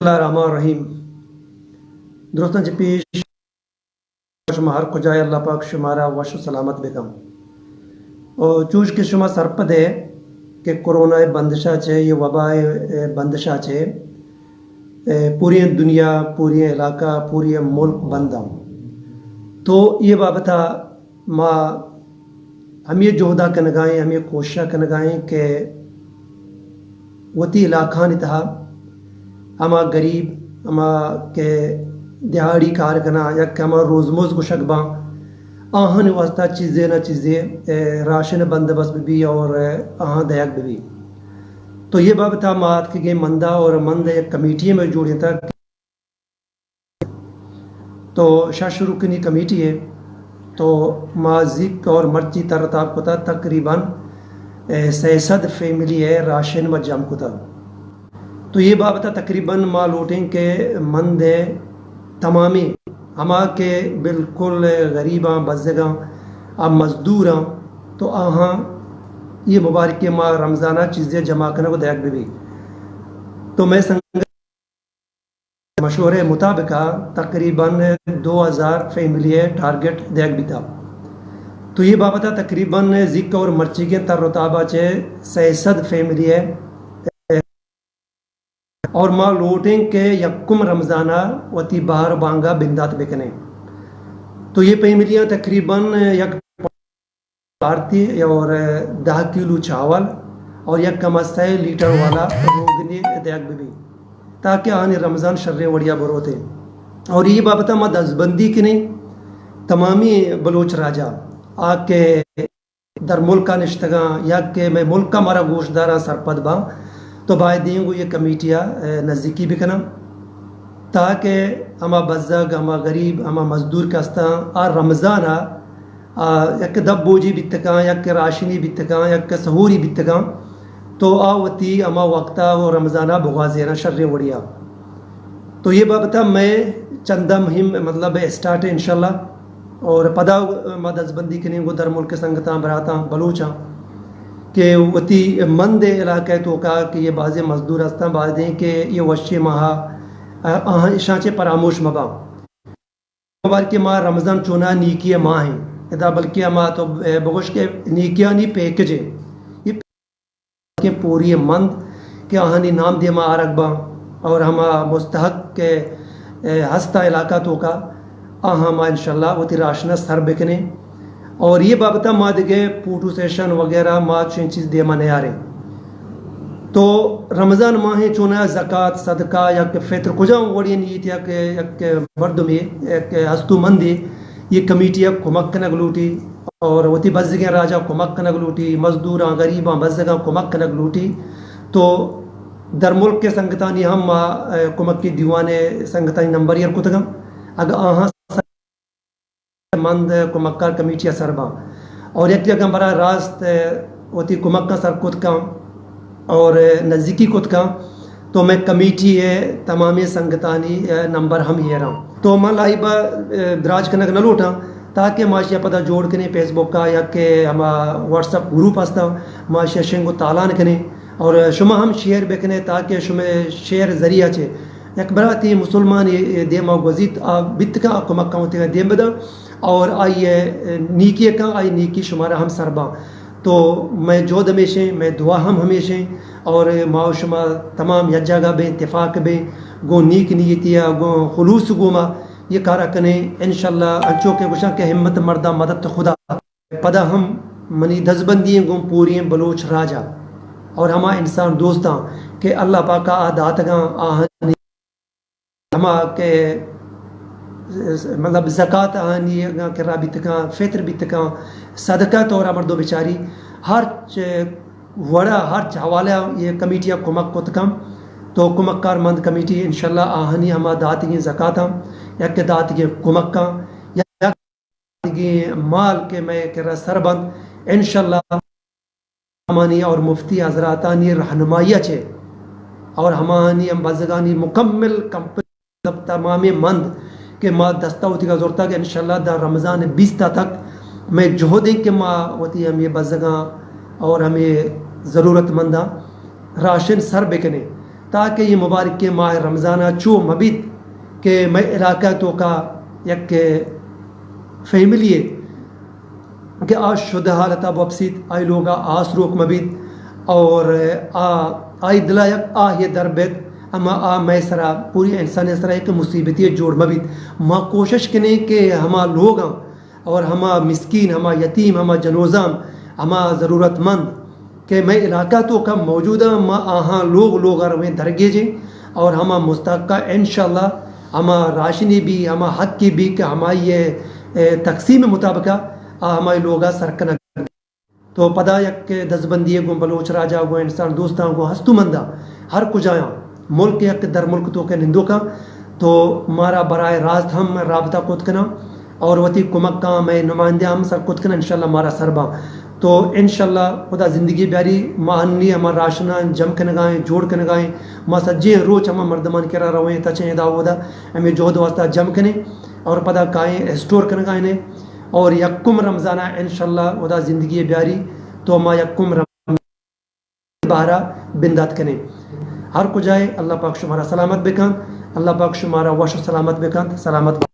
اللہ الرحمن الرحیم دوستان چی پیش شما ہر کجائے اللہ پاک شمارا وش سلامت بکم اور چوش کے شما سرپد ہے کہ کرونا بندشا چھے یہ وبا بندشا چھے پوری دنیا پوری علاقہ پوری ملک بندہ تو یہ بابتا ما ہم یہ جہدہ کنگائیں ہم یہ کوششہ کنگائیں کہ وتی علاقہ نتہا ہما غریب ہما کے دہاڑی کارکنہ یا کہ ہما روزموز کو شکباں آہن واسطہ چیزیں نہ چیزیں راشن بندوبست بھی اور آہن دیگ بھی تو یہ بابتا مات کے گئے مندہ اور مند ایک کمیٹی میں جوڑی تھا تو شاہ شروع کنی کمیٹی ہے تو مازک اور مرچی ترتاب کو تھا تقریباً 600 فیملی ہے راشن و جم کو تھا تو یہ بابتا تقریباً ماں لوٹیں کہ مند ہے تمامی ہما کے بالکل غریباں بزگاں اب مزدوراں تو آہاں یہ مبارک ماں رمضانہ چیزیں جمع کرنے کو دیکھ بھی تو میں سنگ مشورے مطابقہ تقریباً 2000 فیملی ہے ٹارگٹ دیکھ بھی تھا تو یہ بابتا تقریباً ذکر اور مرچی کے تر رتابہ چھے 600 فیملی ہے اور ماں لوٹیں کہ یکم رمضانہ وتی باہر بانگا بندات بکنے تو یہ فیملیاں تقریباً یک بھارتی اور 10 کلو چاول اور یک کم 6 لیٹر والا روگنی دیگ بھی تاکہ آنے رمضان شر وڑیا بروتے اور یہ بابتا ماں دزبندی کی نہیں تمامی بلوچ راجہ آکے در ملکہ نشتگاں یا کہ میں ملکہ مارا گوشداراں سرپد باں تو باید دیں گو یہ کمیٹیاں نزدیکی بکنا تاکہ ہما بزگ ہما غریب ہما مزدور کستاں آر رمضانہ یک دب بوجی بیتکاں یک راشنی بیتکاں یک سہوری بیتکاں تو آوتی ہما وقتہ و رمضانہ بغازینا شر وڑیا تو یہ بابتا میں چندہ مہم مطلب اسٹارٹ ہے انشاءاللہ اور پدا مدد بندی کنیں گو در ملک سنگتاں براتاں بلوچاں کہ وتی مند علاقہ تو کہا کہ یہ بعض مزدور ہستاں بعض دیں کہ یہ وشی ماہا آہاں اشانچے پراموش مباں مبارک ماہ رمضان چونا نیکی ماہ ہیں ادا بلکہ ماہ تو بگوش کے نیکیاں نہیں پیکج ہے یہ پوری مند کہ آہانی نام دے ماہ آرک باں اور ہما مستحق کے ہستا علاقہ تو کا آہاں ماہ انشاءاللہ وتی راشنہ سر بکنے اور یہ بابتا ماں دگے پوٹو سیشن وغیرہ ماں چین چیز دے ماں آرے تو رمضان ماہیں چونا زکاة صدقہ یا کہ فطر کجاں وڑی نیت یا کہ مردمی ایک ہستو مندی یہ کمیٹیاں کمک کنگ لوٹی اور وتی بزگیں راجہ کمک کنگ لوٹی مزدوراں غریباں بزگاں کمک کنگ لوٹی تو در ملک کے سنگتانی ہم ماں کمک کی دیوانے سنگتانی نمبر یہ کتگم اگر آہاں مند کمکار کمیٹیاں سرباں اور یک جگہ برا راست ہوتی کمکہ سر کتکاں اور نزدیکی کتکاں تو میں کمیٹی ہے تمامی سنگتانی نمبر ہم یہ رہا تو میں لائبہ دراج کنک نہ لوٹاں تاکہ معاشیہ پتہ جوڑ کنے فیس بک کا یا کہ ہما واٹس اپ گروپ ہستا معاشیہ شنگو تالان کنے اور شما ہم شیئر بکنے تاکہ شما شیئر ذریعہ چھے یک براتی مسلمان دیما گزید بتکا کمکہ ہوتے گا دیم بدا اور آئیے نیکی کا آئی نیکی شمارہ ہم سرباں تو میں جود ہمیشہ میں دعا ہم ہمیشہ اور ماں شما تمام یک جگہ بے اتفاق بے گو نیک نیتیا گو خلوص گو ما یہ کارا کنے انشاءاللہ انچو کے گوشاں کہ ہمت مردہ مدد خدا پدا ہم منی دزبندی گو پوری بلوچ راجہ اور ہما انسان دوستاں کہ اللہ پاکا آداتگاں آہنی ہما کہ مطلب زکاة آنی کرا بیتکاں فطر بیتکاں صدقہ تورا مردو بیچاری ہر وڑا ہر حوالہ یہ کمیٹیاں کمک کتکم تو کمک کار مند کمیٹی انشاءاللہ آہنی ہما داتگی زکاة یک داتگی کمکاں یک داتگی مال کے میں کرا سربند انشاءاللہ ہمانی اور مفتی حضراتانی رہنمائیہ چھے اور ہمانی ہم بزگانی مکمل کمپنی تمامی مند کہ ماں دستہ ہوتی کا ضرورت ہے کہ انشاءاللہ دا رمضان 20 تک میں جہد دیں کہ ماں ہوتی ہم یہ بزگاں اور ہمیں ضرورت منداں راشن سر بکنے تاکہ یہ مبارک کے ماہ رمضانہ چو مبید کہ میں علاقہ تو کا یک فیملی کہ آج شدہ حالتا بپسید آئی لوگا آس روک مبید اور آئی دلا یک یہ دربید اما میں سرا پوری انسان سرا ایک مصیبتی جوڑ مبید ما کوشش کریں کہ ہما لوگ اور ہما مسکین ہما یتیم ہما جنوزام ہما ضرورت مند کہ میں علاقہ تو کم موجود ہوں ما آہاں لوگ رویں درگے جیں اور ہما مستقہ انشاءاللہ ہما راشنی بھی ہما حق کی بھی کہ ہما یہ تقسیم مطابقہ ہمارے لوگا سرکنہ تو پدا یک دزبندی گو بلوچ راجا گو انسان دوستان گو ہستو مندہ ہر کجایاں ملک یک در ملک تو کہ نندو کا تو مارا برائے راست ہم رابطہ کت کنا اور وتی کمک کا میں نمائندے ہم سر کت کنا انشاءاللہ مارا سربا تو انشاءاللہ خدا زندگی بیاری ماہنی ہما راشنہ جم کنگائیں جوڑ کنگائیں ما سجے روچ ہما مردمان کرا رویں تچیں دا ودا ہمیں جہد واسطہ جم کنے اور پدا کائیں اسٹور کنگائیں اور یکم رمضانہ انشاءاللہ خدا زندگی بیاری تو ما یکم رمضان بارہ بندات کنے ہر کو جائے اللہ پاک شمارا سلامت بکن اللہ پاک شمارا وش سلامت بکن سلامت